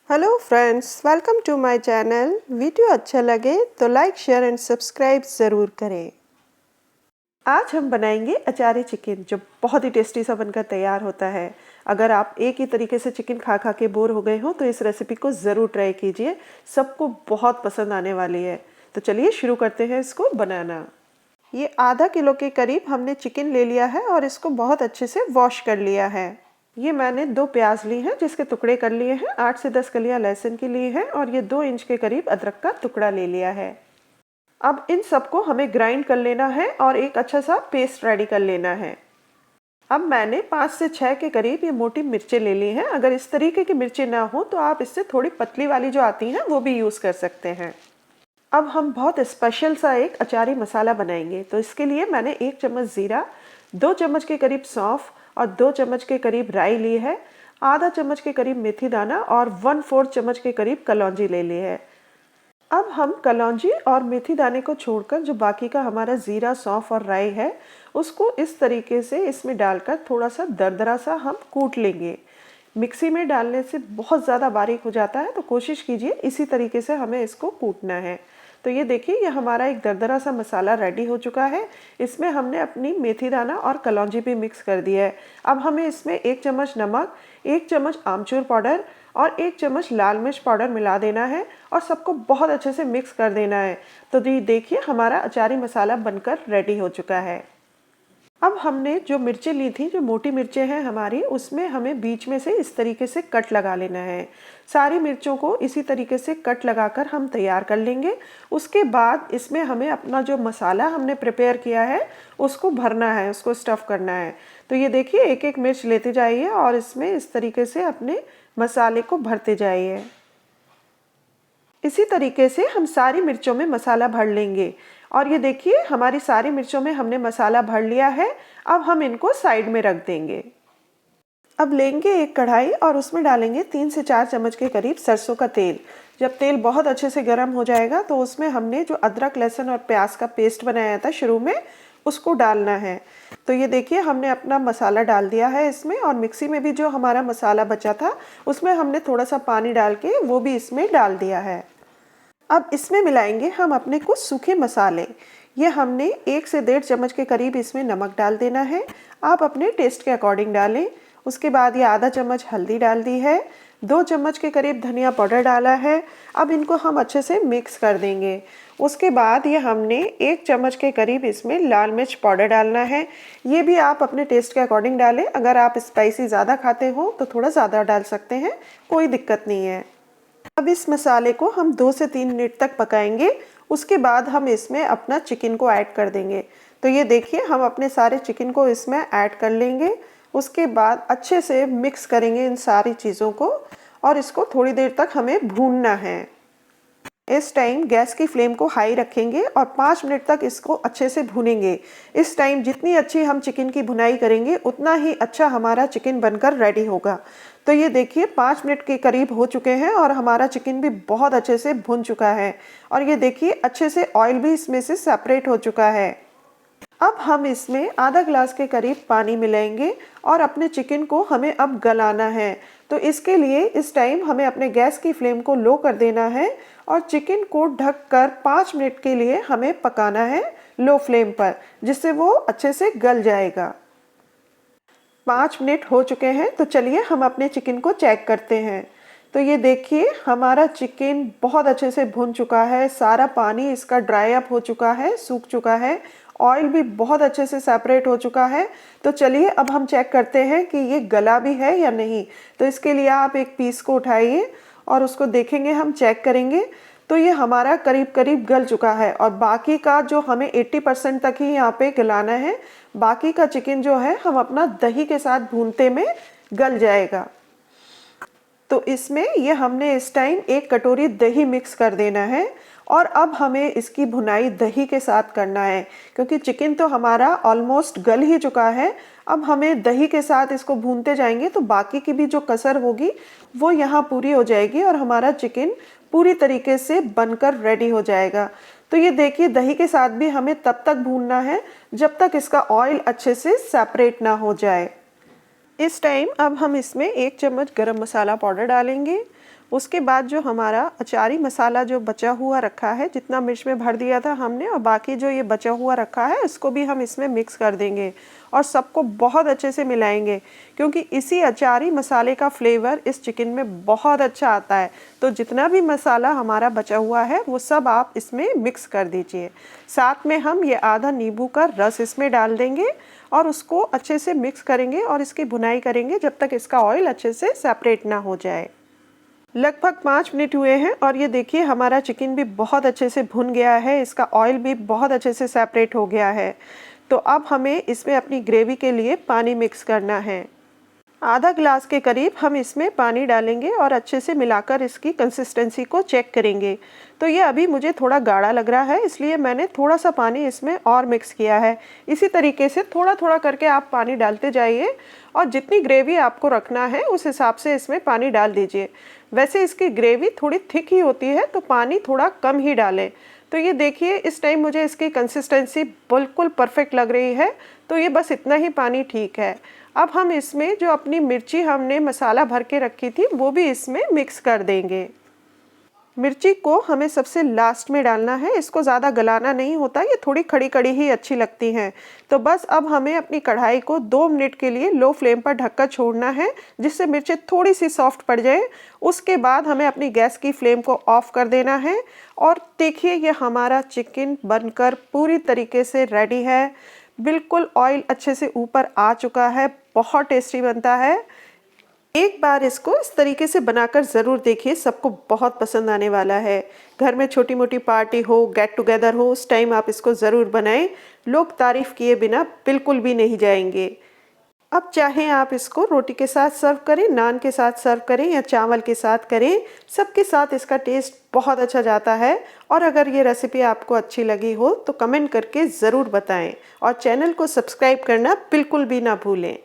Hello friends, welcome to my channel. Video अच्छा लगे तो लाइक शेयर एंड सब्सक्राइब ज़रूर करें। आज हम बनाएंगे अचारी चिकन, जो बहुत ही टेस्टी सा बनकर तैयार होता है। अगर आप एक ही तरीके से चिकन खा खा के बोर हो गए हो तो इस रेसिपी को ज़रूर ट्राई कीजिए, सबको बहुत पसंद आने वाली है। तो चलिए शुरू करते हैं इसको बनाना। ये आधा किलो के करीब हमने चिकन ले लिया है और इसको बहुत अच्छे से वॉश कर लिया है। ये मैंने 2 प्याज ली हैं जिसके टुकड़े कर लिए हैं, 8 से 10 कलियां लहसुन की ली हैं और ये 2 इंच के करीब अदरक का टुकड़ा ले लिया है। अब इन सबको हमें ग्राइंड कर लेना है और एक अच्छा सा पेस्ट रेडी कर लेना है। अब मैंने 5 से 6 के करीब ये मोटी मिर्चें ले ली हैं। अगर इस तरीके की मिर्चें ना हो तो आप इससे थोड़ी पतली वाली जो आती हैं वो भी यूज़ कर सकते हैं। अब हम बहुत स्पेशल सा एक अचारी मसाला बनाएंगे। तो इसके लिए मैंने 1 चम्मच ज़ीरा, 2 चम्मच के करीब सौंफ और 2 चम्मच के करीब राई ली है, आधा चम्मच के करीब मेथी दाना और 1/4 चम्मच के करीब कलौंजी ले ली है। अब हम कलौंजी और मेथी दाने को छोड़कर जो बाकी का हमारा ज़ीरा, सौंफ और राई है उसको इस तरीके से इसमें डालकर थोड़ा सा दरदरा सा हम कूट लेंगे। मिक्सी में डालने से बहुत ज़्यादा बारीक हो जाता है, तो कोशिश कीजिए इसी तरीके से हमें इसको कूटना है। तो ये देखिए, ये हमारा एक दरदरा सा मसाला रेडी हो चुका है। इसमें हमने अपनी मेथी दाना और कलौंजी भी मिक्स कर दिया है। अब हमें इसमें 1 चम्मच नमक, 1 चम्मच आमचूर पाउडर और 1 चम्मच लाल मिर्च पाउडर मिला देना है और सबको बहुत अच्छे से मिक्स कर देना है। तो ये देखिए, हमारा अचारी मसाला बनकर रेडी हो चुका है। अब हमने जो मिर्चें ली थी, जो मोटी मिर्चें हैं हमारी, उसमें हमें बीच में से इस तरीके से कट लगा लेना है। सारी मिर्चों को इसी तरीके से कट लगाकर हम तैयार कर लेंगे। उसके बाद इसमें हमें अपना जो मसाला हमने प्रिपेयर किया है उसको भरना है, उसको स्टफ़ करना है। तो ये देखिए, एक एक मिर्च लेते जाइए और इसमें इस तरीके से अपने मसाले को भरते जाइए। इसी तरीके से हम सारी मिर्चों में मसाला भर लेंगे। और ये देखिए, हमारी सारी मिर्चों में हमने मसाला भर लिया है। अब हम इनको साइड में रख देंगे। अब लेंगे एक कढ़ाई और उसमें डालेंगे 3 से 4 चम्मच के करीब सरसों का तेल। जब तेल बहुत अच्छे से गर्म हो जाएगा तो उसमें हमने जो अदरक, लहसुन और प्याज का पेस्ट बनाया था शुरू में, उसको डालना है। तो ये देखिए, हमने अपना मसाला डाल दिया है इसमें और मिक्सी में भी जो हमारा मसाला बचा था उसमें हमने थोड़ा सा पानी डाल के वो भी इसमें डाल दिया है। अब इसमें मिलाएंगे हम अपने कुछ सूखे मसाले। ये हमने 1 से 1.5 चम्मच के करीब इसमें नमक डाल देना है। आप अपने टेस्ट के अकॉर्डिंग डालें। उसके बाद ये आधा चम्मच हल्दी डाल दी है, 2 चम्मच के करीब धनिया पाउडर डाला है। अब इनको हम अच्छे से मिक्स कर देंगे। उसके बाद ये हमने 1 चम्मच के करीब इसमें लाल मिर्च पाउडर डालना है। ये भी आप अपने टेस्ट के अकॉर्डिंग डालें। अगर आप स्पाइसी ज़्यादा खाते हो तो थोड़ा ज़्यादा डाल सकते हैं, कोई दिक्कत नहीं है। अब इस मसाले को हम 2 से 3 मिनट तक पकाएंगे। उसके बाद हम इसमें अपना चिकन को ऐड कर देंगे। तो ये देखिए, हम अपने सारे चिकन को इसमें ऐड कर लेंगे। उसके बाद अच्छे से मिक्स करेंगे इन सारी चीज़ों को और इसको थोड़ी देर तक हमें भूनना है। इस टाइम गैस की फ्लेम को हाई रखेंगे और 5 मिनट तक इसको अच्छे से भूनेंगे। इस टाइम जितनी अच्छी हम चिकन की भुनाई करेंगे उतना ही अच्छा हमारा चिकन बनकर रेडी होगा। तो ये देखिए, 5 मिनट के करीब हो चुके हैं और हमारा चिकन भी बहुत अच्छे से भुन चुका है। और ये देखिए, अच्छे से ऑयल भी इसमें से सेपरेट हो चुका है। अब हम इसमें आधा ग्लास के करीब पानी मिलाएंगे और अपने चिकन को हमें अब गलाना है। तो इसके लिए इस टाइम हमें अपने गैस की फ्लेम को लो कर देना है और चिकन को ढककर 5 मिनट के लिए हमें पकाना है लो फ्लेम पर, जिससे वो अच्छे से गल जाएगा। 5 मिनट हो चुके हैं, तो चलिए हम अपने चिकन को चेक करते हैं। तो ये देखिए, हमारा चिकन बहुत अच्छे से भुन चुका है, सारा पानी इसका ड्राई अप हो चुका है, सूख चुका है, ऑयल भी बहुत अच्छे से सेपरेट हो चुका है। तो चलिए अब हम चेक करते हैं कि ये गला भी है या नहीं। तो इसके लिए आप एक पीस को उठाइए और उसको देखेंगे, हम चेक करेंगे। तो ये हमारा करीब करीब गल चुका है और बाकी का जो हमें 80% तक ही यहाँ पे गलाना है। बाकी का चिकन जो है हम अपना दही के साथ भूनते में गल जाएगा। तो इसमें ये हमने इस टाइम 1 कटोरी दही मिक्स कर देना है और अब हमें इसकी भुनाई दही के साथ करना है, क्योंकि चिकन तो हमारा ऑलमोस्ट गल ही चुका है। अब हमें दही के साथ इसको भूनते जाएंगे तो बाकी की भी जो कसर होगी वो यहाँ पूरी हो जाएगी और हमारा चिकन पूरी तरीके से बनकर रेडी हो जाएगा। तो ये देखिए, दही के साथ भी हमें तब तक भूनना है जब तक इसका ऑयल अच्छे से सेपरेट ना हो जाए। इस टाइम अब हम इसमें 1 चम्मच गरम मसाला पाउडर डालेंगे। उसके बाद जो हमारा अचारी मसाला जो बचा हुआ रखा है, जितना मिर्च में भर दिया था हमने, और बाकी जो ये बचा हुआ रखा है इसको भी हम इसमें मिक्स कर देंगे और सबको बहुत अच्छे से मिलाएंगे, क्योंकि इसी अचारी मसाले का फ्लेवर इस चिकन में बहुत अच्छा आता है। तो जितना भी मसाला हमारा बचा हुआ है वो सब आप इसमें मिक्स कर दीजिए। साथ में हम ये आधा नींबू का रस इसमें डाल देंगे और उसको अच्छे से मिक्स करेंगे और इसकी भुनाई करेंगे जब तक इसका ऑयल अच्छे से सेपरेट ना हो जाए। लगभग 5 मिनट हुए हैं और ये देखिए हमारा चिकन भी बहुत अच्छे से भुन गया है, इसका ऑयल भी बहुत अच्छे से सेपरेट हो गया है। तो अब हमें इसमें अपनी ग्रेवी के लिए पानी मिक्स करना है। आधा गिलास के करीब हम इसमें पानी डालेंगे और अच्छे से मिलाकर इसकी कंसिस्टेंसी को चेक करेंगे। तो ये अभी मुझे थोड़ा गाढ़ा लग रहा है, इसलिए मैंने थोड़ा सा पानी इसमें और मिक्स किया है। इसी तरीके से थोड़ा थोड़ा करके आप पानी डालते जाइए और जितनी ग्रेवी आपको रखना है उस हिसाब से इसमें पानी डाल दीजिए। वैसे इसकी ग्रेवी थोड़ी थिक ही होती है तो पानी थोड़ा कम ही डालें। तो ये देखिए इस टाइम मुझे इसकी कंसिस्टेंसी बिल्कुल परफेक्ट लग रही है, तो ये बस इतना ही पानी ठीक है। अब हम इसमें जो अपनी मिर्ची हमने मसाला भर के रखी थी वो भी इसमें मिक्स कर देंगे। मिर्ची को हमें सबसे लास्ट में डालना है, इसको ज़्यादा गलाना नहीं होता, ये थोड़ी खड़ी खड़ी ही अच्छी लगती हैं। तो बस अब हमें अपनी कढ़ाई को 2 मिनट के लिए लो फ्लेम पर ढककर छोड़ना है, जिससे मिर्ची थोड़ी सी सॉफ्ट पड़ जाए। उसके बाद हमें अपनी गैस की फ्लेम को ऑफ कर देना है और देखिए ये हमारा चिकन बनकर पूरी तरीके से रेडी है। बिल्कुल ऑयल अच्छे से ऊपर आ चुका है, बहुत टेस्टी बनता है। एक बार इसको इस तरीके से बनाकर ज़रूर देखिए, सबको बहुत पसंद आने वाला है। घर में छोटी मोटी पार्टी हो, गेट टुगेदर हो, उस टाइम आप इसको ज़रूर बनाएं। लोग तारीफ़ किए बिना बिल्कुल भी नहीं जाएंगे। अब चाहे आप इसको रोटी के साथ सर्व करें, नान के साथ सर्व करें या चावल के साथ करें, सबके साथ इसका टेस्ट बहुत अच्छा जाता है। और अगर ये रेसिपी आपको अच्छी लगी हो तो कमेंट करके ज़रूर बताएं और चैनल को सब्सक्राइब करना बिल्कुल भी ना भूलें।